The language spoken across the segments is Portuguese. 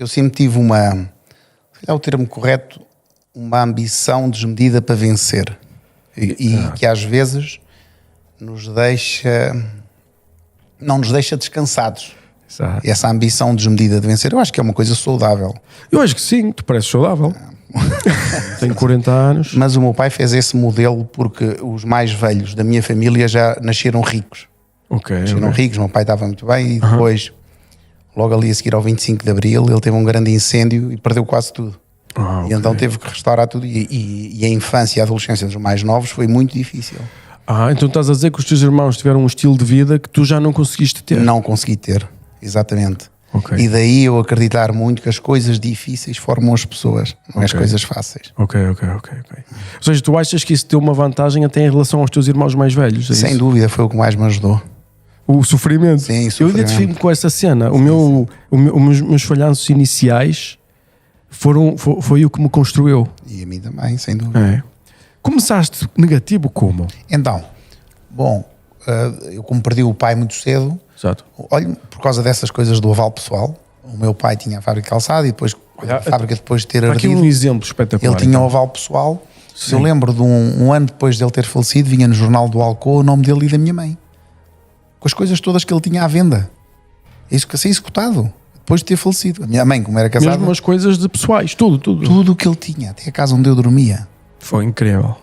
eu sempre tive uma, se calhar o termo correto, uma ambição desmedida para vencer. E que às vezes não nos deixa descansados. Exato. Essa ambição desmedida de vencer, eu acho que é uma coisa saudável. Eu acho que sim, tu pareces saudável. Tenho 40 anos. Mas o meu pai fez esse modelo porque os mais velhos da minha família já nasceram ricos. Nasceram ricos, meu pai estava muito bem e depois, logo ali a seguir ao 25 de Abril, ele teve um grande incêndio e perdeu quase tudo. E então teve que restaurar tudo e a infância e a adolescência dos mais novos foi muito difícil. Então estás a dizer que os teus irmãos tiveram um estilo de vida que tu já não conseguiste ter? Não consegui ter, exatamente. E daí eu acreditar muito que as coisas difíceis formam as pessoas, não as coisas fáceis. Ok. Ou seja, tu achas que isso deu uma vantagem até em relação aos teus irmãos mais velhos? Sem dúvida, foi o que mais me ajudou. O sofrimento? Sim, o sofrimento. Eu identifico-me com essa cena. Os meus falhanços iniciais foi o que me construiu. E a mim também, sem dúvida. Começaste negativo como? Então, bom, eu como perdi o pai muito cedo. Exato. Olha, por causa dessas coisas do aval pessoal, o meu pai tinha a fábrica de calçado e depois a fábrica depois de ter ardido. Aqui um exemplo espetacular. Ele tinha o aval pessoal. Sim. Eu lembro de um ano depois de ele ter falecido, vinha no jornal do Alcoa o nome dele e da minha mãe, com as coisas todas que ele tinha à venda. Isso que ser executado depois de ter falecido. A minha mãe, como era casada, mesmo as coisas de pessoais, tudo o que ele tinha, até a casa onde eu dormia. Foi incrível.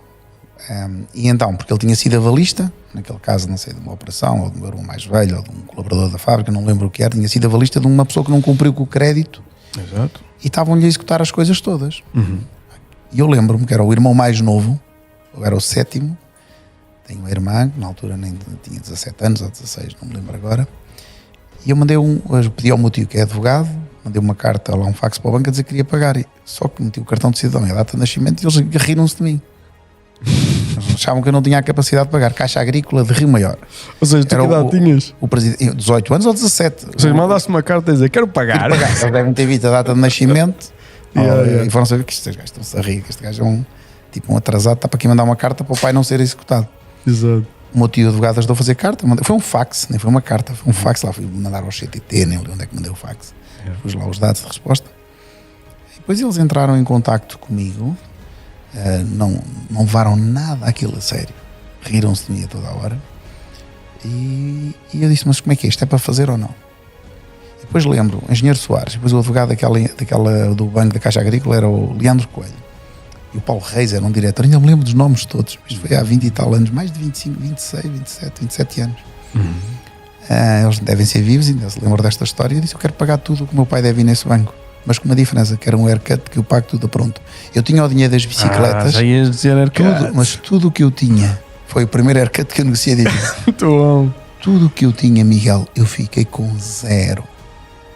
E então, porque ele tinha sido avalista, naquele caso, não sei, de uma operação, ou de um irmão mais velho, ou de um colaborador da fábrica, não lembro o que era, tinha sido avalista de uma pessoa que não cumpriu com o crédito. Exato. E estavam-lhe a executar as coisas todas. E eu lembro-me que era o irmão mais novo, eu era o sétimo, tenho uma irmã, que na altura nem tinha 17 anos ou 16, não me lembro agora, e eu pedi ao meu tio, que é advogado, mandei uma carta lá, um fax para o banco a dizer que queria pagar, só que meti o cartão de cidadão e a data de nascimento e eles riram-se de mim. Achavam que eu não tinha a capacidade de pagar. Caixa Agrícola de Rio Maior. Ou seja, tu que idade tinhas? O presidente, 18 anos ou 17. Ou seja, mandaste uma carta a dizer quero pagar. Eles devem ter visto a data de nascimento e foram saber que estes gajos estão-se a rir, que este gajo é um atrasado, está para aqui mandar uma carta para o pai não ser executado. Exato. O meu tio advogado ajudou a fazer carta, foi um fax, nem foi uma carta, foi um fax, lá fui mandar ao CTT, nem lembro onde é que mandei o fax. Pus lá os dados de resposta. E depois eles entraram em contacto comigo. Não levaram nada aquilo a sério, riram-se de mim a toda a hora e eu disse, mas como é que é isto? É para fazer ou não? E depois lembro, o engenheiro Soares, depois o advogado daquela do Banco da Caixa Agrícola era o Leandro Coelho e o Paulo Reis era um diretor, ainda me lembro dos nomes todos, mas foi há 20 e tal anos, mais de 25, 26, 27 anos. Eles devem ser vivos, ainda se lembram desta história. Eu disse, eu quero pagar tudo o que o meu pai deve ir nesse banco, mas com uma diferença, que era um haircut que eu pago tudo a pronto. Eu tinha o dinheiro das bicicletas, já ias dizer haircut. Mas tudo o que eu tinha foi o primeiro haircut que eu negociei de vida. Muito bom. Tudo o que eu tinha, Miguel, eu fiquei com zero.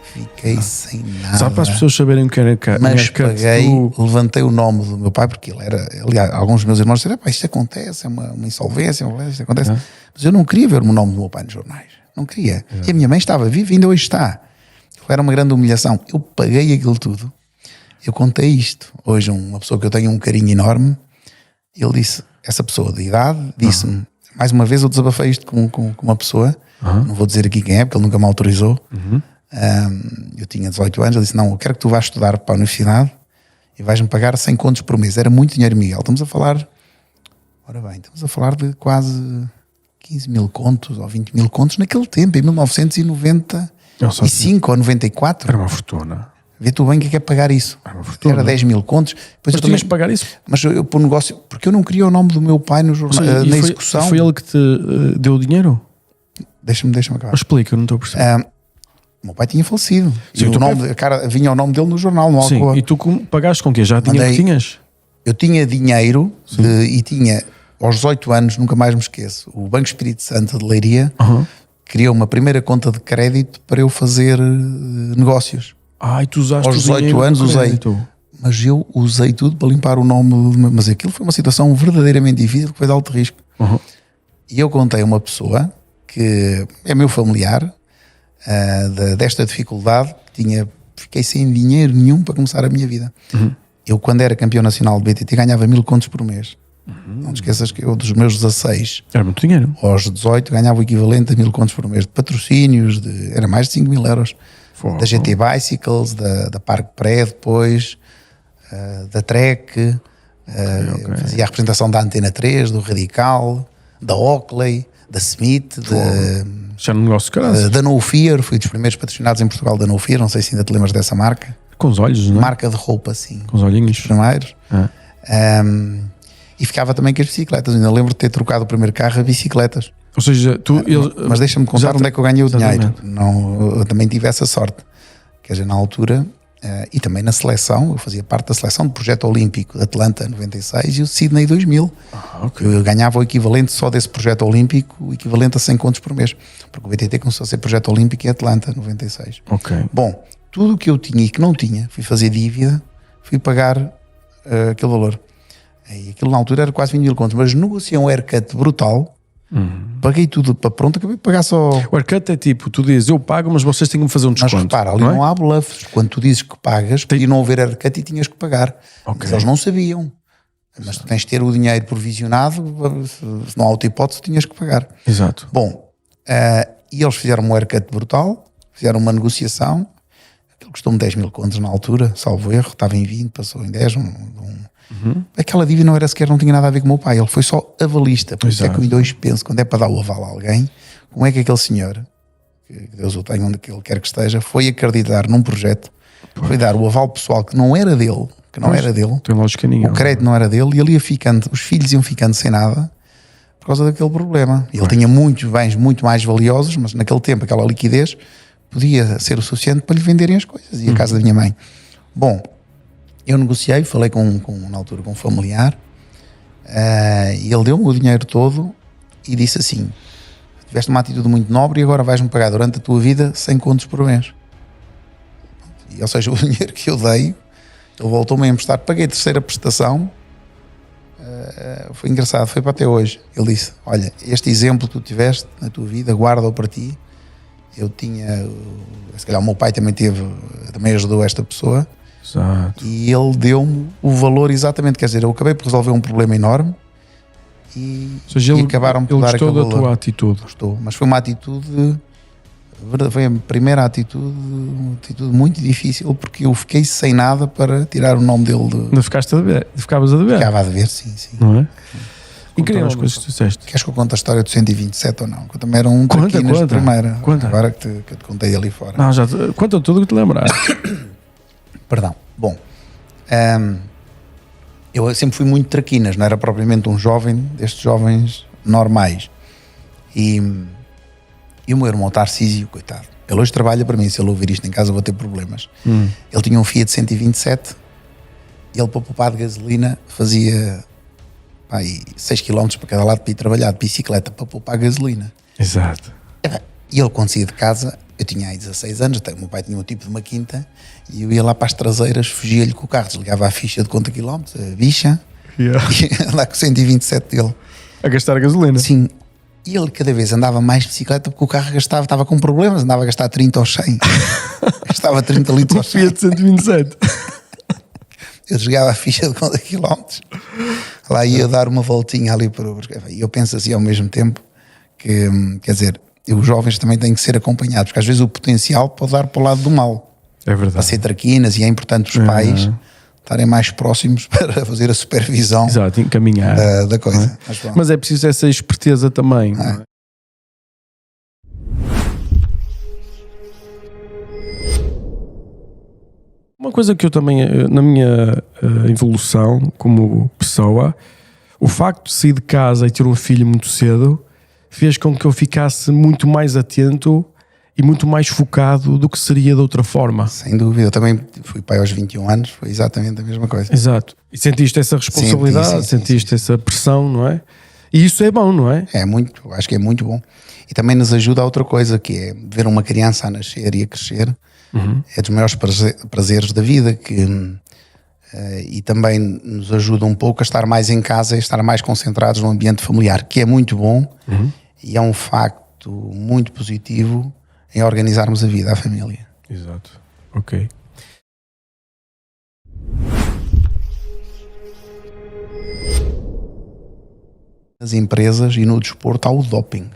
Fiquei sem nada. Só para as pessoas saberem o que era haircut. Mas paguei, levantei o nome do meu pai, porque ele era, aliás, alguns dos meus irmãos disseram, isto acontece, é uma insolvência, isto acontece. Mas eu não queria ver o nome do meu pai nos jornais. Não queria. E a minha mãe estava viva e ainda hoje está. Era uma grande humilhação. Eu paguei aquilo tudo. Eu contei isto. Hoje, uma pessoa que eu tenho um carinho enorme, ele disse, essa pessoa de idade, disse-me, mais uma vez eu desabafei isto com uma pessoa, não vou dizer aqui quem é, porque ele nunca me autorizou. Eu tinha 18 anos, ele disse, não, eu quero que tu vás estudar para a universidade e vais-me pagar 100 contos por mês. Era muito dinheiro, Miguel. Estamos a falar de quase 15 mil contos ou 20 mil contos naquele tempo, em 1995 ou 94. Era uma fortuna. Vê tu bem que é pagar isso. Era 10 mil contos. Mas tinhas de pagar isso? Mas eu por negócio, porque eu não queria o nome do meu pai no jornal, na execução. Foi ele que te deu o dinheiro? Deixa-me acabar. Mas explica, eu não estou a perceber. O meu pai tinha falecido. Sim, e vinha o nome dele no jornal, no Alcoa. Sim, e tu pagaste com o quê? Já dinheiro que tinhas? Eu tinha dinheiro e tinha, aos 18 anos, nunca mais me esqueço, o Banco Espírito Santo de Leiria criou uma primeira conta de crédito para eu fazer negócios. E tu usaste aos 18 anos usei. Mas eu usei tudo para limpar o nome. Mas aquilo foi uma situação verdadeiramente difícil, que foi de alto risco. E eu contei a uma pessoa que é meu familiar, desta dificuldade, fiquei sem dinheiro nenhum para começar a minha vida. Eu, quando era campeão nacional de BTT, ganhava 1000 contos por mês. Não te esqueças que eu, dos meus 16 era muito dinheiro, aos 18 ganhava o equivalente a 1000 contos por mês de patrocínios, era mais de 5 mil euros. da GT Bicycles, da Parque Pré depois, da Trek, fazia a representação da Antena 3, do Radical, da Oakley, da Smith, já no negócio de da No Fear. Fui dos primeiros patrocinados em Portugal da No Fear, não sei se ainda te lembras dessa marca. Com os olhos, não é? Marca de roupa, sim. Com os olhinhos. Os primeiros. E ficava também com as bicicletas. Ainda lembro de ter trocado o primeiro carro a bicicletas. Ou seja, mas deixa-me contar onde é que eu ganhei o dinheiro. Não, eu também tive essa sorte. Quer dizer, na altura, e também na seleção, eu fazia parte da seleção do Projeto Olímpico de Atlanta 96 e o Sydney 2000. Eu ganhava o equivalente só desse Projeto Olímpico, o equivalente a 100 contos por mês. Porque o BTT começou a ser Projeto Olímpico em Atlanta 96. Bom, tudo o que eu tinha e que não tinha, fui fazer dívida, fui pagar aquele valor. E aquilo na altura era quase 20 mil contos, mas negociei um haircut brutal. Paguei tudo para pronto, acabei de pagar só. O haircut é tipo, tu dizes eu pago, mas vocês têm que me fazer um desconto. Mas repara, ali não há bluffs. Quando tu dizes que pagas, podia não haver haircut e tinhas que pagar. Mas eles não sabiam. Mas tu tens de ter o dinheiro provisionado, se não há outra hipótese, tinhas que pagar. Exato. Bom, e eles fizeram um haircut brutal, fizeram uma negociação. Aquilo custou-me 10 mil contos na altura, salvo erro, estava em 20, passou em 10. Aquela dívida não era sequer, não tinha nada a ver com o meu pai, ele foi só avalista. Por isso é que eu hoje penso, quando é para dar o aval a alguém, como é que aquele senhor, que Deus o tenha onde ele quer que esteja, foi acreditar num projeto, foi dar o aval pessoal que não era dele, tem lógica nenhuma. O crédito não era dele, e ele ia ficando, os filhos iam ficando sem nada por causa daquele problema. Ele tinha muitos bens muito mais valiosos, mas naquele tempo aquela liquidez podia ser o suficiente para lhe venderem as coisas, e a casa da minha mãe. Bom, eu negociei, falei na altura com um familiar, e ele deu-me o dinheiro todo e disse assim: tiveste uma atitude muito nobre e agora vais-me pagar durante a tua vida 100 contos por mês. E, ou seja, o dinheiro que eu dei, ele voltou-me a emprestar, paguei a terceira prestação. Foi engraçado, foi para até hoje. Ele disse: olha, este exemplo que tu tiveste na tua vida, guarda-o para ti. Eu tinha, se calhar o meu pai também ajudou esta pessoa. Exato. E ele deu-me o valor exatamente, quer dizer, eu acabei por resolver um problema enorme e acabaram por dar aquele valor. Gostou da tua atitude? Gostou, mas foi uma atitude, foi a primeira atitude muito difícil, porque eu fiquei sem nada para tirar o nome dele. Ficavas a dever? Ficava a dever, sim. Não é? Incrível as coisas que tu disseste. Queres que eu conte a história do 127 ou não? Que eu também era um traquinas de primeira. Agora que eu te contei ali fora. Não, já conta tudo o que te lembraste. Perdão. Bom, eu sempre fui muito traquinas, não era propriamente um jovem destes jovens normais. E o meu irmão Tarcísio, coitado, ele hoje trabalha para mim, se ele ouvir isto em casa eu vou ter problemas. Ele tinha um Fiat 127 e ele, para poupar de gasolina, fazia 6 km para cada lado para ir trabalhar de bicicleta para poupar gasolina. Exato. E ele, quando saía de casa, eu tinha aí 16 anos, o meu pai tinha um tipo de uma quinta, e eu ia lá para as traseiras, fugia-lhe com o carro, desligava a ficha de conta quilómetros, a bicha, e lá com o 127 dele. A gastar gasolina? Sim. E ele cada vez andava mais de bicicleta porque o carro estava com problemas, andava a gastar 30 ou 100. Gastava 30 litros ao 100. Fiat 127. Eu desligava a ficha de conta quilómetros, lá ia dar uma voltinha ali para o... E eu penso assim ao mesmo tempo que, quer dizer, os jovens também têm que ser acompanhados, porque às vezes o potencial pode dar para o lado do mal. É verdade. Para ser traquinas, e é importante os pais estarem mais próximos para fazer a supervisão. Exato, encaminhar da coisa. Mas é preciso essa esperteza também. Uma coisa que eu também, na minha evolução como pessoa, o facto de sair de casa e ter um filho muito cedo fez com que eu ficasse muito mais atento e muito mais focado do que seria de outra forma. Sem dúvida, eu também fui pai aos 21 anos, foi exatamente a mesma coisa. Exato. E sentiste essa responsabilidade, sentiste essa pressão, não é? E isso é bom, não é? Acho que é muito bom. E também nos ajuda a outra coisa, que é ver uma criança a nascer e a crescer. É dos maiores prazeres da vida, e também nos ajuda um pouco a estar mais em casa e estar mais concentrados no ambiente familiar, que é muito bom, e é um facto muito positivo em organizarmos a vida, a família. Exato. Ok. Nas empresas e no desporto há o doping.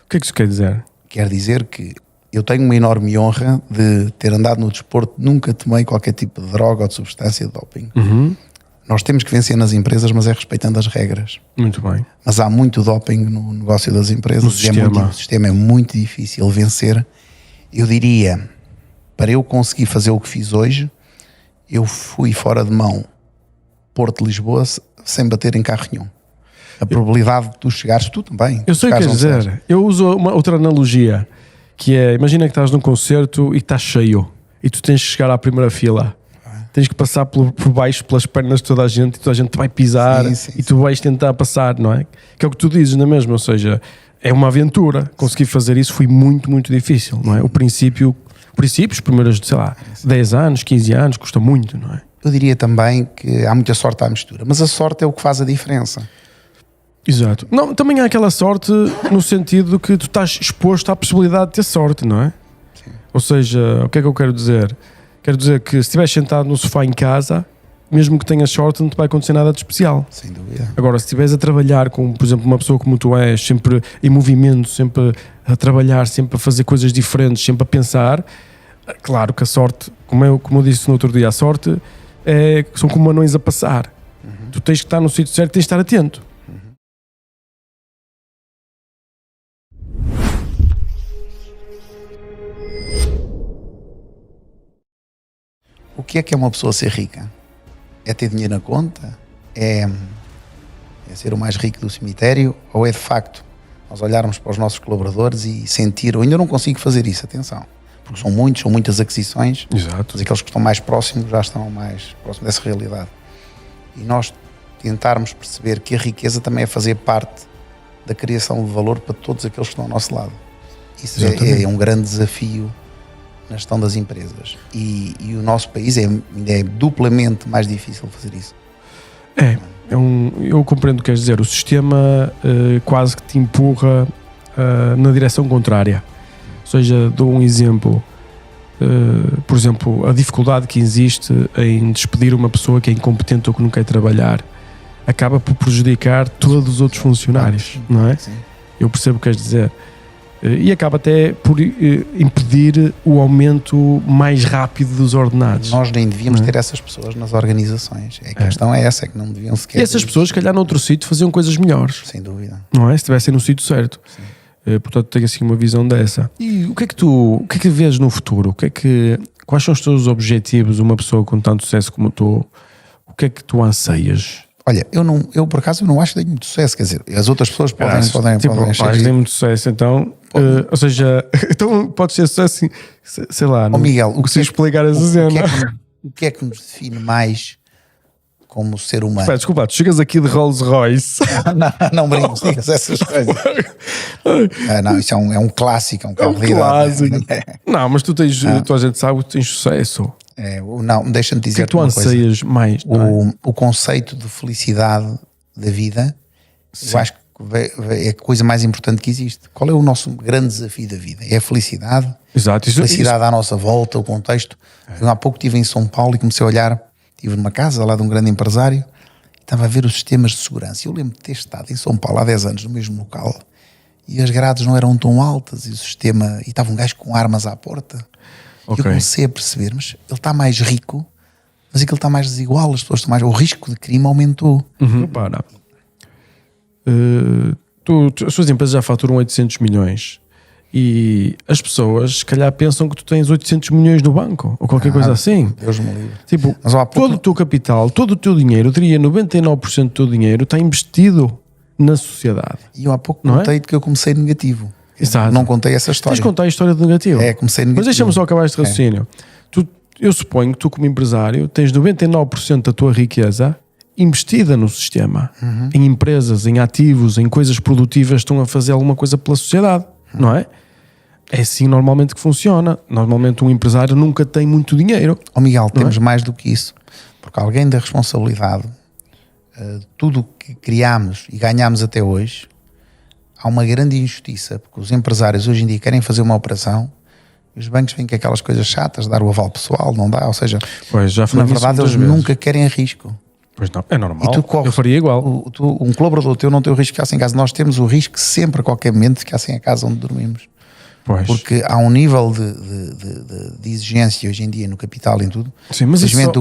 O que é que isso quer dizer? Quer dizer que eu tenho uma enorme honra de ter andado no desporto, nunca tomei qualquer tipo de droga ou de substância de doping. Nós temos que vencer nas empresas, mas é respeitando as regras. Muito bem. Mas há muito doping no negócio das empresas. No sistema. O sistema é muito difícil vencer. Eu diria, para eu conseguir fazer o que fiz hoje, eu fui fora de mão Porto-Lisboa sem bater em carro nenhum. A probabilidade de tu chegares, tu também. Eu sei o que queres dizer. Eu uso uma outra analogia, que é, imagina que estás num concerto e está cheio, e tu tens que chegar à primeira fila. Tens que passar por baixo, pelas pernas de toda a gente, e toda a gente te vai pisar, e tu vais tentar passar, não é? Que é o que tu dizes, não é mesmo? Ou seja, é uma aventura. Conseguir fazer isso foi muito, muito difícil, não é? O princípio, os primeiros, sei lá, 10 anos, 15 anos, custa muito, não é? Eu diria também que há muita sorte à mistura, mas a sorte é o que faz a diferença. Exato. Não, também há aquela sorte no sentido que tu estás exposto à possibilidade de ter sorte, não é? Sim. Ou seja, o que é que eu quero dizer? Quero dizer que se estiveres sentado no sofá em casa, mesmo que tenhas sorte, não te vai acontecer nada de especial. Sem dúvida. Agora, se estiveres a trabalhar com, por exemplo, uma pessoa como tu és, sempre em movimento, sempre a trabalhar, sempre a fazer coisas diferentes, sempre a pensar, claro que a sorte, como eu disse no outro dia, a sorte são como anões a passar. Tu tens que estar no sítio certo e tens de estar atento. O que é uma pessoa ser rica? É ter dinheiro na conta? É ser o mais rico do cemitério? Ou é de facto nós olharmos para os nossos colaboradores e sentir, eu ainda não consigo fazer isso, atenção, porque são muitas aquisições. Exato. Mas aqueles que estão mais próximos já estão mais próximos dessa realidade. E nós tentarmos perceber que a riqueza também é fazer parte da criação de valor para todos aqueles que estão ao nosso lado. Isso é um grande desafio na gestão das empresas. E o nosso país ainda é duplamente mais difícil fazer isso. Eu compreendo o que queres dizer. O sistema quase que te empurra na direção contrária. Ou seja, dou um exemplo. Por exemplo, a dificuldade que existe em despedir uma pessoa que é incompetente ou que não quer trabalhar acaba por prejudicar todos os outros funcionários, não é? Sim. Eu percebo o que queres dizer. E acaba até por impedir o aumento mais rápido dos ordenados. Nós nem devíamos ter essas pessoas nas organizações. A questão é essa, é que não deviam sequer... E essas pessoas, se calhar, noutro sítio faziam coisas melhores. Sem dúvida. Não é? Se estivessem no sítio certo. Portanto, tenho assim uma visão dessa. E o que é que vês no futuro? Quais são os teus objetivos, uma pessoa com tanto sucesso como tu? O que é que tu anseias? Olha, eu por acaso não acho que tenho muito sucesso, quer dizer, as outras pessoas podem achar que tem muito sucesso, então, ou seja, então pode ser sucesso, sei lá, Miguel, o que se explicar essa cena. O que é que nos define mais como ser humano? Desculpa, tu chegas aqui de Rolls Royce. Não brincos, digas essas coisas. Não, isso é um clássico, é um carro de clássico. Não, mas tu tens, toda a gente sabe que tens sucesso. Não, deixa-me dizer. O que é que tu anseias mais? O conceito de felicidade da vida, eu acho que é a coisa mais importante que existe. Qual é o nosso grande desafio da vida? É a felicidade. Exato. A felicidade à nossa volta, o contexto. Eu há pouco estive em São Paulo e comecei a olhar, estive numa casa lá de um grande empresário e estava a ver os sistemas de segurança. Eu lembro de ter estado em São Paulo há 10 anos no mesmo local e as grades não eram tão altas e o sistema, e estava um gajo com armas à porta. Okay. Eu comecei a perceber, mas ele está mais rico, mas aquilo está mais desigual, as pessoas estão mais... O risco de crime aumentou. Para. As suas empresas já faturam 800 milhões e as pessoas, se calhar, pensam que tu tens 800 milhões no banco ou qualquer coisa assim. Deus me livre. Tipo, mas todo o teu capital, todo o teu dinheiro, eu diria 99% do teu dinheiro está investido na sociedade. E eu há pouco contei-te que eu comecei negativo. Exato. Não contei essa história. Tens de contar a história do negativo. Comecei negativo. Mas deixa-me só acabar este raciocínio. Eu suponho que tu, como empresário, tens 99% da tua riqueza investida no sistema, em empresas, em ativos, em coisas produtivas que estão a fazer alguma coisa pela sociedade, não é? É assim normalmente que funciona. Normalmente um empresário nunca tem muito dinheiro. Miguel, temos mais do que isso. Porque alguém da responsabilidade, tudo o que criámos e ganhámos até hoje, há uma grande injustiça, porque os empresários hoje em dia querem fazer uma operação e os bancos vêm com aquelas coisas chatas, dar o aval pessoal, não dá, ou seja, na verdade eles nunca querem risco. Pois não, é normal, eu faria igual. Um colaborador teu não tem o risco de ficar sem casa, nós temos o risco sempre, a qualquer momento, de ficar sem a casa onde dormimos. Pois. Porque há um nível de exigência hoje em dia no capital e em tudo. Sim, mas Infelizmente,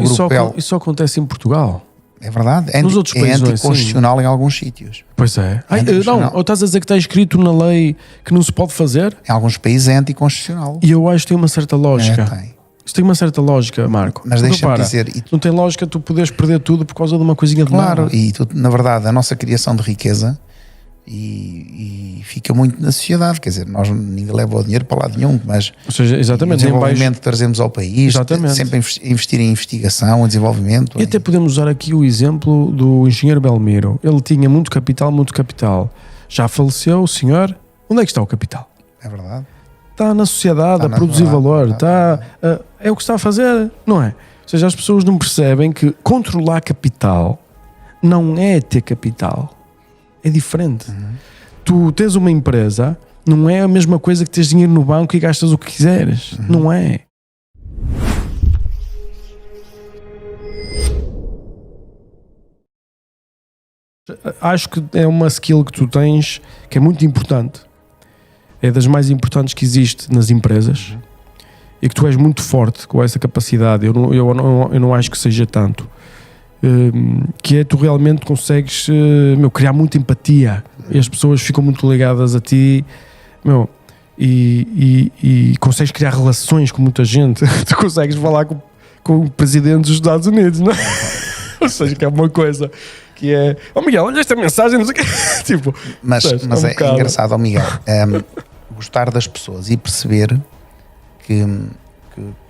isso acontece em Portugal. É verdade, Nos outros países não é anticonstitucional em alguns sítios. Pois é. Não, ou estás a dizer que está escrito na lei que não se pode fazer? Em alguns países é anticonstitucional. E eu acho que tem uma certa lógica. Tem. Isso tem uma certa lógica, Marco. Mas deixa-me dizer... Não tem lógica tu poderes perder tudo por causa de uma coisinha de nada. Claro, e na verdade a nossa criação de riqueza e fica muito na sociedade, quer dizer, ninguém leva o dinheiro para lado nenhum, mas ou seja, exatamente, o desenvolvimento que trazemos ao país, sempre investir em investigação, desenvolvimento. E até podemos usar aqui o exemplo do engenheiro Belmiro. Ele tinha muito capital. Já faleceu o senhor, onde é que está o capital? É verdade. Está na sociedade, a produzir valor, é o que está a fazer, não é? Ou seja, as pessoas não percebem que controlar capital não é ter capital. É diferente. Tu tens uma empresa, não é a mesma coisa que tens dinheiro no banco e gastas o que quiseres. Não é. Acho que é uma skill que tu tens que é muito importante. É das mais importantes que existe nas empresas e que tu és muito forte com essa capacidade. Eu não acho que seja tanto. Que é tu realmente consegues criar muita empatia e as pessoas ficam muito ligadas a ti, e consegues criar relações com muita gente. Tu consegues falar com o presidente dos Estados Unidos, não é? Ou seja, que é uma coisa que é Miguel, olha esta mensagem, não sei o quê. Tipo, mas é engraçado, Miguel, gostar das pessoas e perceber que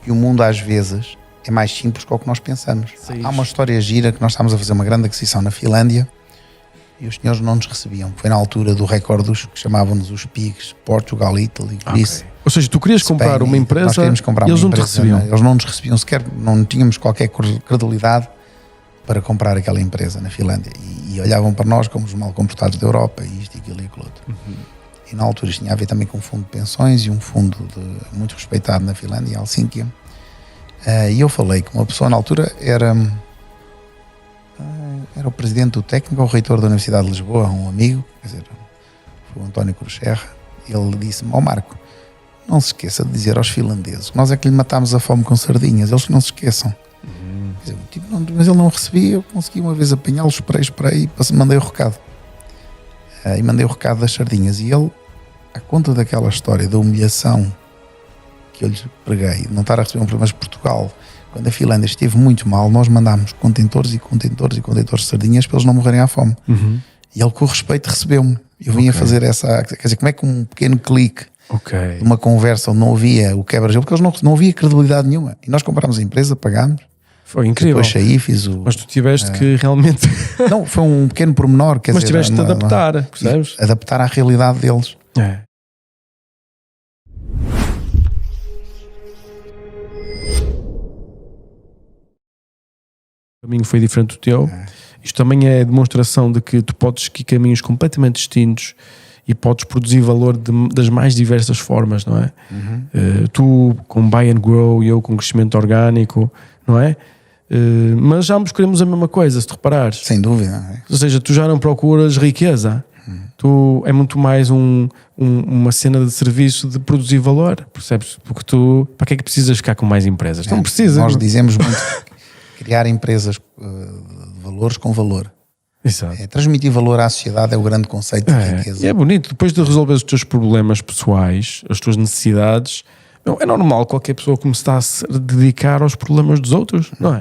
o mundo às vezes é mais simples que o que nós pensamos. Há uma história gira que nós estávamos a fazer uma grande aquisição na Finlândia e os senhores não nos recebiam. Foi na altura do recorde dos que chamavam-nos os PIGs, Portugal, Italy, Greece. Ou seja, tu querias comprar uma empresa, nós queríamos comprar e eles uma não te empresa, recebiam. Eles não nos recebiam sequer, não tínhamos qualquer credibilidade para comprar aquela empresa na Finlândia e olhavam para nós como os mal comportados da Europa e isto, aquilo e aquilo outro. E na altura isto tinha a ver também com um fundo de pensões e um fundo muito respeitado na Finlândia, em Helsínquia. E eu falei com uma pessoa na altura, era o presidente do técnico, o reitor da Universidade de Lisboa, um amigo, quer dizer, foi o António Cruz Serra. Ele disse-me: Marco, não se esqueça de dizer aos finlandeses que nós é que lhe matámos a fome com sardinhas, eles não se esqueçam. Quer dizer, mas ele não recebia, eu consegui uma vez apanhá-lo, esperei e mandei o recado. E mandei o recado das sardinhas e ele, à conta daquela história da humilhação que eu lhes preguei, de não estar a receber um problema de Portugal, quando a Finlândia esteve muito mal, nós mandámos contentores de sardinhas para eles não morrerem à fome. E ele, com respeito, recebeu-me. Eu vim a fazer essa, quer dizer, como é que um pequeno clique de uma conversa onde não havia o quebra-gelo, porque eles não havia credibilidade nenhuma. E nós comprámos a empresa, pagámos. Foi incrível. Depois saí, fiz o... Mas tu tiveste que realmente... Não, foi um pequeno pormenor. Mas tiveste de adaptar, percebes? Adaptar à realidade deles. O caminho foi diferente do teu. Isto também é demonstração de que tu podes seguir caminhos completamente distintos e podes produzir valor das mais diversas formas, não é? Tu com buy and grow e eu com crescimento orgânico, não é? Mas ambos queremos a mesma coisa, se te reparares. Sem dúvida. Ou seja, tu já não procuras riqueza. Tu é muito mais uma cena de serviço de produzir valor, percebes? Porque tu, para que é que precisas ficar com mais empresas? Não precisas. Nós dizemos muito criar empresas de valores com valor. Exato. Transmitir valor à sociedade é o grande conceito de riqueza. E é bonito, depois de resolver os teus problemas pessoais, as tuas necessidades, é normal qualquer pessoa começar a se dedicar aos problemas dos outros, não é?